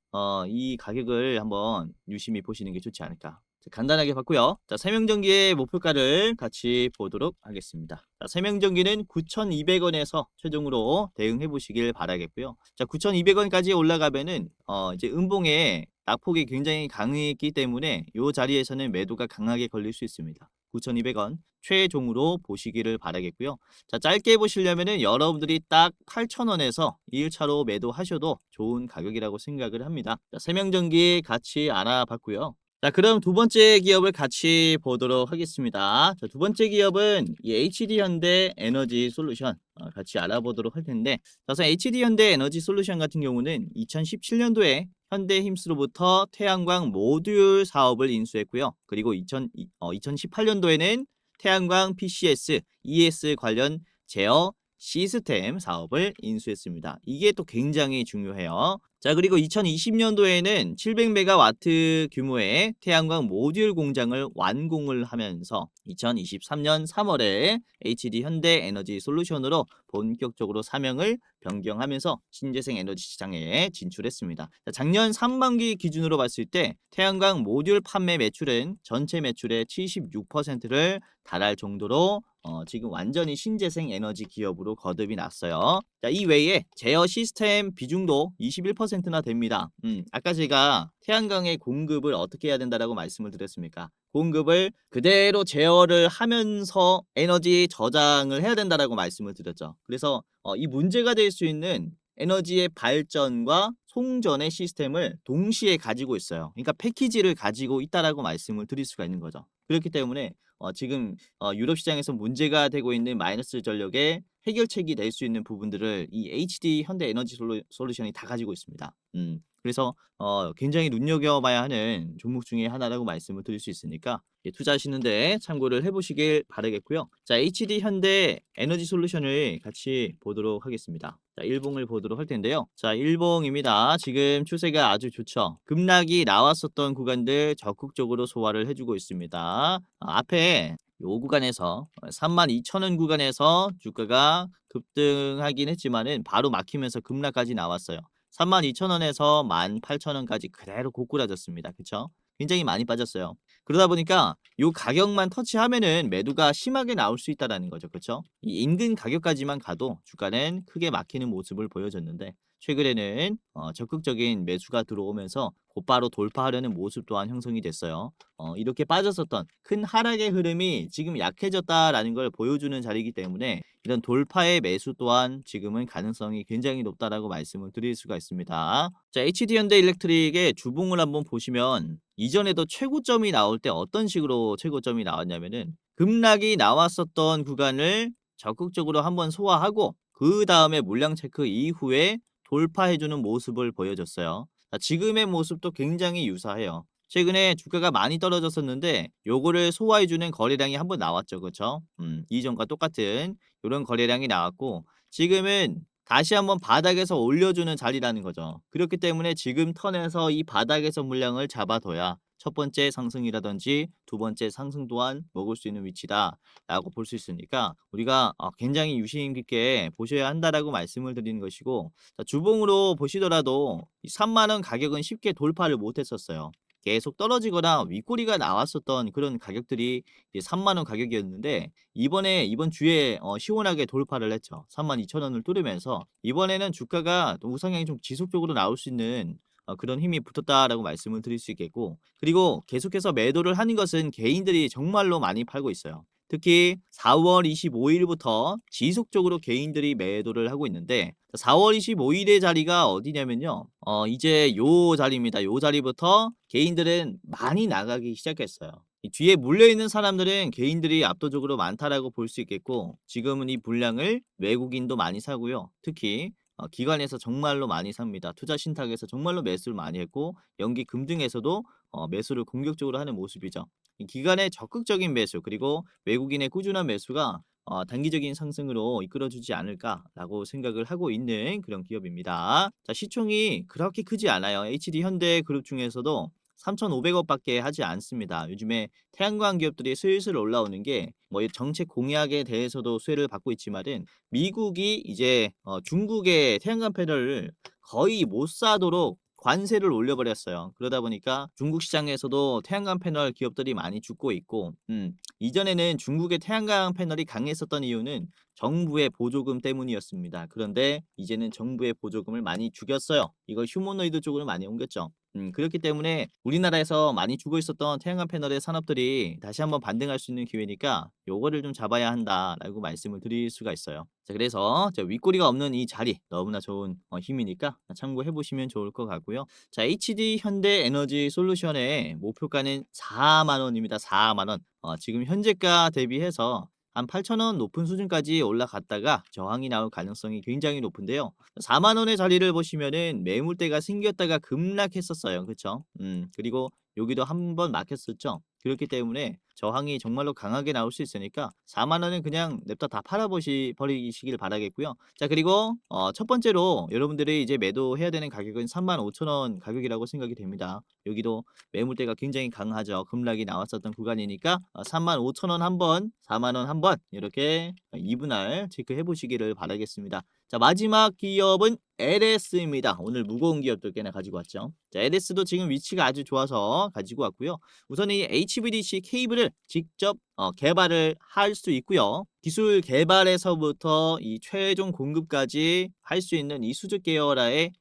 이 가격을 한번 유심히 보시는 게 좋지 않을까. 간단하게 봤고요. 자, 세명전기의 목표가를 같이 보도록 하겠습니다. 자, 세명전기는 9,200원에서 최종으로 대응해 보시길 바라겠고요. 자, 9,200원까지 올라가면은 이제 음봉에 낙폭이 굉장히 강했기 때문에 이 자리에서는 매도가 강하게 걸릴 수 있습니다. 9,200원 최종으로 보시기를 바라겠고요. 자, 짧게 보시려면은 여러분들이 딱 8,000원에서 2일차로 매도하셔도 좋은 가격이라고 생각을 합니다. 자, 세명전기 같이 알아봤고요. 자, 그럼 두 번째 기업을 같이 보도록 하겠습니다. 자, 두 번째 기업은 이 HD현대 에너지 솔루션 같이 알아보도록 할 텐데, 우선 HD현대 에너지 솔루션 같은 경우는 2017년도에 현대힘스로부터 태양광 모듈 사업을 인수했고요. 그리고 2018년도에는 태양광 PCS, ES 관련 제어 시스템 사업을 인수했습니다. 이게 또 굉장히 중요해요. 자, 그리고 2020년도에는 700메가와트 규모의 태양광 모듈 공장을 완공을 하면서 2023년 3월에 HD 현대 에너지 솔루션으로 본격적으로 사명을 변경하면서 신재생 에너지 시장에 진출했습니다. 자, 작년 3분기 기준으로 봤을 때 태양광 모듈 판매 매출은 전체 매출의 76%를 달할 정도로 지금 완전히 신재생 에너지 기업으로 거듭이 났어요. 자, 이 외에 제어 시스템 비중도 21%나 됩니다. 아까 제가 태양광의 공급을 어떻게 해야 된다라고 말씀을 드렸습니까? 공급을 그대로 제어를 하면서 에너지 저장을 해야 된다라고 말씀을 드렸죠. 그래서 이 문제가 될 수 있는 에너지의 발전과 송전의 시스템을 동시에 가지고 있어요. 그러니까 패키지를 가지고 있다라고 말씀을 드릴 수가 있는 거죠. 그렇기 때문에 지금 유럽 시장에서 문제가 되고 있는 마이너스 전력의 해결책이 될 수 있는 부분들을 이 HD 현대 에너지 솔루션이 다 가지고 있습니다. 그래서 굉장히 눈여겨봐야 하는 종목 중에 하나라고 말씀을 드릴 수 있으니까 투자하시는데 참고를 해보시길 바라겠고요. 자, HD 현대 에너지 솔루션을 같이 보도록 하겠습니다. 자, 일봉을 보도록 할 텐데요. 자, 일봉입니다. 지금 추세가 아주 좋죠. 급락이 나왔었던 구간들 적극적으로 소화를 해주고 있습니다. 앞에 요 구간에서 32,000원 구간에서 주가가 급등하긴 했지만은 바로 막히면서 급락까지 나왔어요. 32,000원에서 18,000원까지 그대로 고꾸라졌습니다. 그쵸? 굉장히 많이 빠졌어요. 그러다 보니까 요 가격만 터치하면은 매도가 심하게 나올 수 있다라는 거죠. 그쵸? 이 인근 가격까지만 가도 주가는 크게 막히는 모습을 보여줬는데 최근에는 적극적인 매수가 들어오면서 곧바로 돌파하려는 모습 또한 형성이 됐어요. 이렇게 빠졌었던 큰 하락의 흐름이 지금 약해졌다라는 걸 보여주는 자리이기 때문에 이런 돌파의 매수 또한 지금은 가능성이 굉장히 높다라고 말씀을 드릴 수가 있습니다. 자, HD현대일렉트릭의 주봉을 한번 보시면 이전에도 최고점이 나올 때 어떤 식으로 최고점이 나왔냐면은 급락이 나왔었던 구간을 적극적으로 한번 소화하고 그 다음에 물량 체크 이후에 돌파해주는 모습을 보여줬어요. 자, 지금의 모습도 굉장히 유사해요. 최근에 주가가 많이 떨어졌었는데 요거를 소화해주는 거래량이 한번 나왔죠. 그렇죠? 이전과 똑같은 이런 거래량이 나왔고 지금은 다시 한번 바닥에서 올려주는 자리라는 거죠. 그렇기 때문에 지금 턴에서 이 바닥에서 물량을 잡아둬야 첫 번째 상승이라든지 두 번째 상승 또한 먹을 수 있는 위치다라고 볼 수 있으니까 우리가 굉장히 유심 깊게 보셔야 한다라고 말씀을 드리는 것이고, 자, 주봉으로 보시더라도 3만 원 가격은 쉽게 돌파를 못했었어요. 계속 떨어지거나 윗꼬리가 나왔었던 그런 가격들이 3만 원 가격이었는데 이번 주에 시원하게 돌파를 했죠. 32,000원을 뚫으면서 이번에는 주가가 우상향이 좀 지속적으로 나올 수 있는 그런 힘이 붙었다라고 말씀을 드릴 수 있겠고, 그리고 계속해서 매도를 하는 것은 개인들이 정말로 많이 팔고 있어요. 특히 4월 25일부터 지속적으로 개인들이 매도를 하고 있는데 4월 25일의 자리가 어디냐면요. 이제 요 자리입니다. 요 자리부터 개인들은 많이 나가기 시작했어요. 이 뒤에 몰려있는 사람들은 개인들이 압도적으로 많다라고 볼 수 있겠고 지금은 이 물량을 외국인도 많이 사고요. 특히 기관에서 정말로 많이 삽니다. 투자 신탁에서 정말로 매수를 많이 했고 연기 금등에서도 매수를 공격적으로 하는 모습이죠. 이 기관의 적극적인 매수 그리고 외국인의 꾸준한 매수가 단기적인 상승으로 이끌어주지 않을까라고 생각을 하고 있는 그런 기업입니다. 자, 시총이 그렇게 크지 않아요. HD 현대그룹 중에서도 3,500억밖에 하지 않습니다. 요즘에 태양광 기업들이 슬슬 올라오는 게 뭐 정책 공약에 대해서도 수혜를 받고 있지만은 미국이 이제 중국의 태양광 패널을 거의 못 사도록 관세를 올려버렸어요. 그러다 보니까 중국 시장에서도 태양광 패널 기업들이 많이 죽고 있고, 이전에는 중국의 태양광 패널이 강했었던 이유는 정부의 보조금 때문이었습니다. 그런데 이제는 정부의 보조금을 많이 죽였어요. 이걸 휴머노이드 쪽으로 많이 옮겼죠. 그렇기 때문에 우리나라에서 많이 죽어 있었던 태양광 패널의 산업들이 다시 한번 반등할 수 있는 기회니까 요거를 좀 잡아야 한다라고 말씀을 드릴 수가 있어요. 자, 그래서 윗꼬리가 없는 이 자리 너무나 좋은 힘이니까 참고해 보시면 좋을 것 같고요. 자, HD 현대 에너지 솔루션의 목표가는 4만 원입니다. 4만 원. 지금 현재가 대비해서 한 8,000원 높은 수준까지 올라갔다가 저항이 나올 가능성이 굉장히 높은데요. 4만 원의 자리를 보시면은 매물대가 생겼다가 급락했었어요. 그쵸? 그리고 여기도 한번 막혔었죠. 그렇기 때문에 저항이 정말로 강하게 나올 수 있으니까 4만 원은 그냥 냅다 다 버리시길 바라겠고요. 자, 그리고 첫 번째로 여러분들이 이제 매도해야 되는 가격은 35,000원 가격이라고 생각이 됩니다. 여기도 매물대가 굉장히 강하죠. 급락이 나왔었던 구간이니까 35,000원 한 번, 4만 원 한 번 이렇게 이분할 체크해 보시기를 바라겠습니다. 자, 마지막 기업은 LS입니다. 오늘 무거운 기업들 꽤나 가지고 왔죠. 자, LS도 지금 위치가 아주 좋아서 가지고 왔고요. 우선 이 HVDC 케이블을 직접 개발을 할 수 있고요. 기술 개발에서부터 이 최종 공급까지 할 수 있는 이 수직 계열화의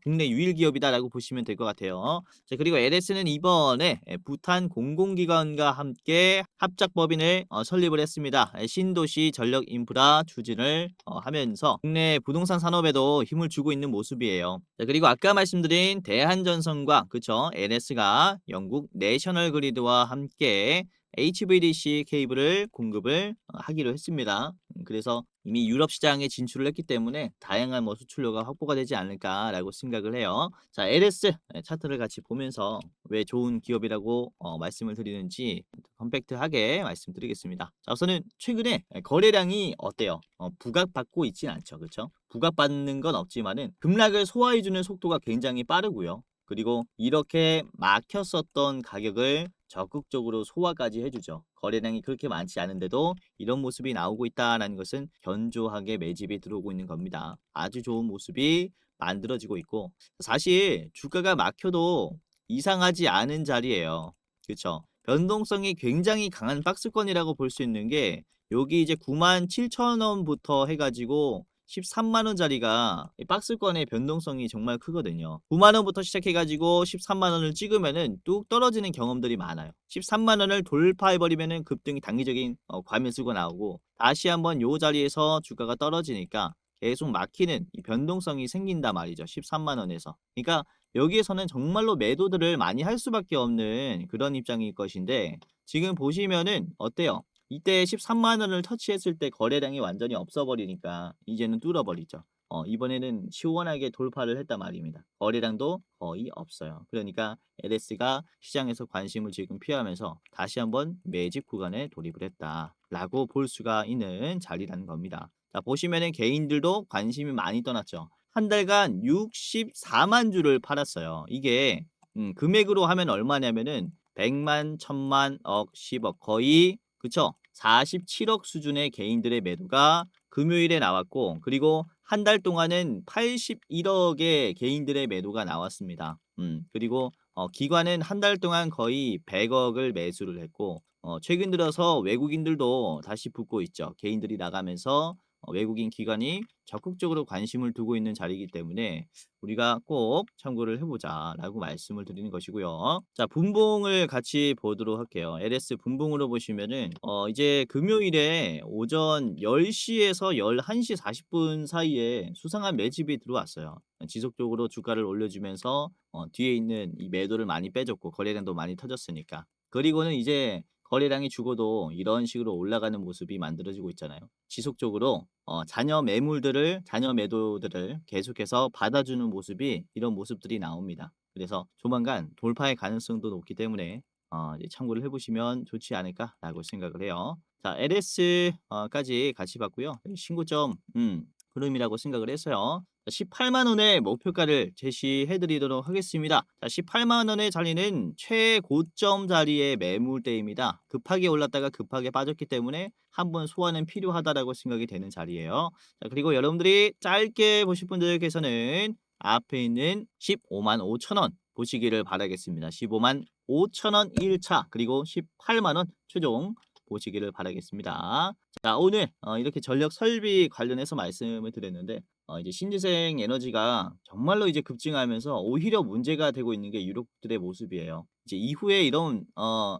국내 유일 기업이다라고 보시면 될 것 같아요. 자, 그리고 LS는 이번에 부탄 공공기관과 함께 합작법인을 설립을 했습니다. 신도시 전력 인프라 추진을 하면서 국내 부동산 산업에도 힘을 주고 있는 모습이에요. 자, 그리고 아까 말씀드린 대한전선과 그쵸 LS가 영국 내셔널 그리드와 함께 HVDC 케이블을 공급을 하기로 했습니다. 그래서 이미 유럽 시장에 진출을 했기 때문에 다양한 뭐 수출료가 확보가 되지 않을까라고 생각을 해요. 자, LS 차트를 같이 보면서 왜 좋은 기업이라고 말씀을 드리는지 컴팩트하게 말씀드리겠습니다. 자, 우선은 최근에 거래량이 어때요? 부각받고 있진 않죠. 그렇죠? 부각받는 건 없지만은 급락을 소화해주는 속도가 굉장히 빠르고요. 그리고 이렇게 막혔었던 가격을 적극적으로 소화까지 해주죠. 거래량이 그렇게 많지 않은데도 이런 모습이 나오고 있다는 것은 견조하게 매집이 들어오고 있는 겁니다. 아주 좋은 모습이 만들어지고 있고 사실 주가가 막혀도 이상하지 않은 자리예요. 그렇죠? 변동성이 굉장히 강한 박스권이라고 볼 수 있는 게 여기 이제 97,000원부터 해가지고 13만 원짜리가 박스권의 변동성이 정말 크거든요. 9만 원부터 시작해가지고 13만 원을 찍으면은 뚝 떨어지는 경험들이 많아요. 13만 원을 돌파해버리면은 급등이 단기적인 과매수가 나오고 다시 한번 요 자리에서 주가가 떨어지니까 계속 막히는 이 변동성이 생긴단 말이죠. 13만 원에서. 그러니까 여기에서는 정말로 매도들을 많이 할 수밖에 없는 그런 입장일 것인데 지금 보시면은 어때요? 이때 13만 원을 터치했을 때 거래량이 완전히 없어버리니까 이제는 뚫어버리죠. 이번에는 시원하게 돌파를 했단 말입니다. 거래량도 거의 없어요. 그러니까 LS가 시장에서 관심을 지금 피하면서 다시 한번 매집 구간에 돌입을 했다라고 볼 수가 있는 자리라는 겁니다. 자, 보시면은 개인들도 관심이 많이 떠났죠. 한 달간 64만 주를 팔았어요. 이게 금액으로 하면 얼마냐면은 100만, 1000만, 억, 10억 거의 그쵸? 47억 수준의 개인들의 매도가 금요일에 나왔고 그리고 한 달 동안은 81억의 개인들의 매도가 나왔습니다. 그리고 기관은 한 달 동안 거의 100억을 매수를 했고 최근 들어서 외국인들도 다시 붙고 있죠. 개인들이 나가면서 외국인 기관이 적극적으로 관심을 두고 있는 자리이기 때문에 우리가 꼭 참고를 해보자라고 말씀을 드리는 것이고요. 자, 분봉을 같이 보도록 할게요. LS 분봉으로 보시면은 이제 금요일에 오전 10시에서 11시 40분 사이에 수상한 매집이 들어왔어요. 지속적으로 주가를 올려주면서 뒤에 있는 이 매도를 많이 빼줬고 거래량도 많이 터졌으니까. 그리고는 이제 거래량이 죽어도 이런 식으로 올라가는 모습이 만들어지고 있잖아요. 지속적으로 잔여 매도들을 계속해서 받아주는 모습이 이런 모습들이 나옵니다. 그래서 조만간 돌파의 가능성도 높기 때문에 이제 참고를 해보시면 좋지 않을까라고 생각을 해요. 자, LS 까지 같이 봤고요. 신고점 흐름이라고 생각을 했어요. 18만 원의 목표가를 제시해 드리도록 하겠습니다. 자, 18만 원의 자리는 최고점 자리의 매물대입니다. 급하게 올랐다가 급하게 빠졌기 때문에 한번 소화는 필요하다라고 생각이 되는 자리예요. 자, 그리고 여러분들이 짧게 보실 분들께서는 앞에 있는 15만 5천 원 보시기를 바라겠습니다. 15만 5천 원 1차 그리고 18만 원 최종 보시기를 바라겠습니다. 자, 오늘 이렇게 전력 설비 관련해서 말씀을 드렸는데 이제 신재생 에너지가 정말로 이제 급증하면서 오히려 문제가 되고 있는 게 유럽들의 모습이에요. 이제 이후에 이런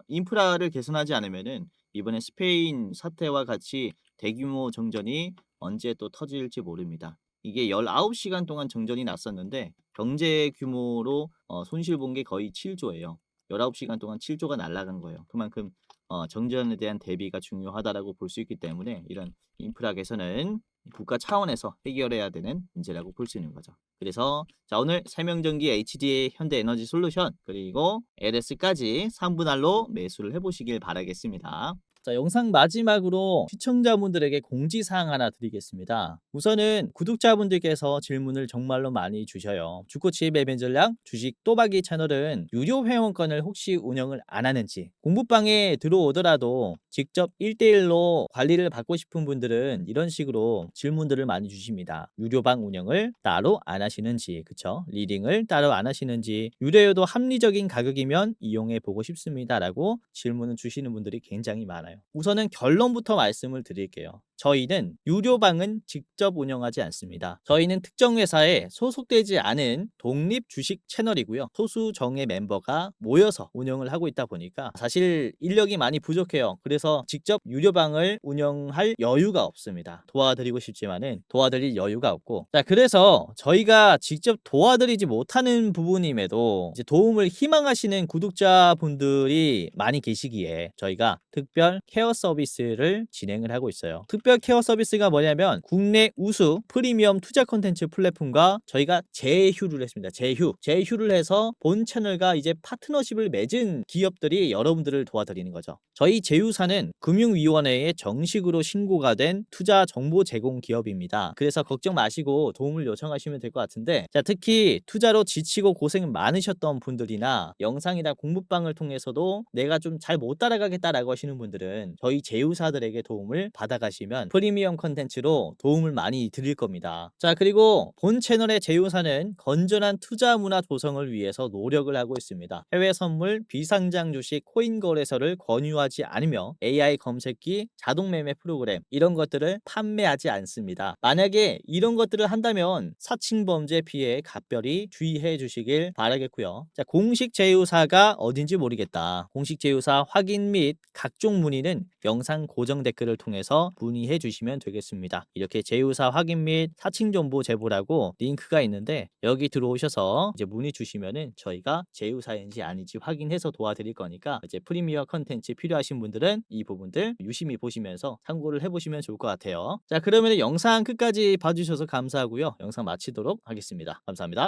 인프라를 개선하지 않으면은 이번에 스페인 사태와 같이 대규모 정전이 언제 또 터질지 모릅니다. 이게 19시간 동안 정전이 났었는데 경제 규모로 손실 본 게 거의 7조예요. 19시간 동안 7조가 날아간 거예요. 그만큼 정전에 대한 대비가 중요하다라고 볼 수 있기 때문에 이런 인프라 개선은 국가 차원에서 해결해야 되는 문제라고 볼 수 있는 거죠. 그래서 자, 오늘 세명전기 HD의 현대에너지솔루션 그리고 LS까지 3분할로 매수를 해보시길 바라겠습니다. 자, 영상 마지막으로 시청자분들에게 공지사항 하나 드리겠습니다. 우선은 구독자분들께서 질문을 정말로 많이 주셔요. 주코치 매매 전략 주식 또박이 채널은 유료 회원권을 혹시 운영을 안 하는지, 공부방에 들어오더라도 직접 1대1로 관리를 받고 싶은 분들은 이런 식으로 질문들을 많이 주십니다. 유료방 운영을 따로 안 하시는지, 그쵸? 리딩을 따로 안 하시는지, 유료여도 합리적인 가격이면 이용해 보고 싶습니다 라고 질문을 주시는 분들이 굉장히 많아요. 우선은 결론부터 말씀을 드릴게요. 저희는 유료방은 직접 운영하지 않습니다. 저희는 특정 회사에 소속되지 않은 독립 주식 채널이고요. 소수 정예 멤버가 모여서 운영을 하고 있다 보니까 사실 인력이 많이 부족해요. 그래서 직접 유료방을 운영할 여유가 없습니다. 도와드리고 싶지만은 도와드릴 여유가 없고, 자, 그래서 저희가 직접 도와드리지 못하는 부분임에도 이제 도움을 희망하시는 구독자분들이 많이 계시기에 저희가 특별 케어 서비스를 진행을 하고 있어요. 특별 케어 서비스가 뭐냐면 국내 우수 프리미엄 투자 콘텐츠 플랫폼과 저희가 제휴를 했습니다. 제휴를 해서 본 채널과 이제 파트너십을 맺은 기업들이 여러분들을 도와드리는 거죠. 저희 제휴사는 금융위원회에 정식으로 신고가 된 투자 정보 제공 기업입니다. 그래서 걱정 마시고 도움을 요청하시면 될 것 같은데, 자, 특히 투자로 지치고 고생 많으셨던 분들이나 영상이나 공부방을 통해서도 내가 좀 잘 못 따라가겠다라고 하시는 분들은 저희 제휴사들에게 도움을 받아가시면 프리미엄 컨텐츠로 도움을 많이 드릴 겁니다. 자, 그리고 본 채널의 제휴사는 건전한 투자 문화 조성을 위해서 노력을 하고 있습니다. 해외 선물, 비상장 주식, 코인 거래소를 권유하지 않으며 AI 검색기, 자동 매매 프로그램 이런 것들을 판매하지 않습니다. 만약에 이런 것들을 한다면 사칭 범죄 피해에 각별히 주의해 주시길 바라겠고요. 자, 공식 제휴사가 어딘지 모르겠다. 공식 제휴사 확인 및 각종 문의는 영상 고정 댓글을 통해서 문의해 주시면 되겠습니다. 이렇게 제휴사 확인 및 사칭 정보 제보라고 링크가 있는데 여기 들어오셔서 이제 문의 주시면은 저희가 제휴사인지 아닌지 확인해서 도와드릴 거니까 이제 프리미어 컨텐츠 필요하신 분들은 이 부분들 유심히 보시면서 참고를 해보시면 좋을 것 같아요. 자, 그러면 영상 끝까지 봐주셔서 감사하고요. 영상 마치도록 하겠습니다. 감사합니다.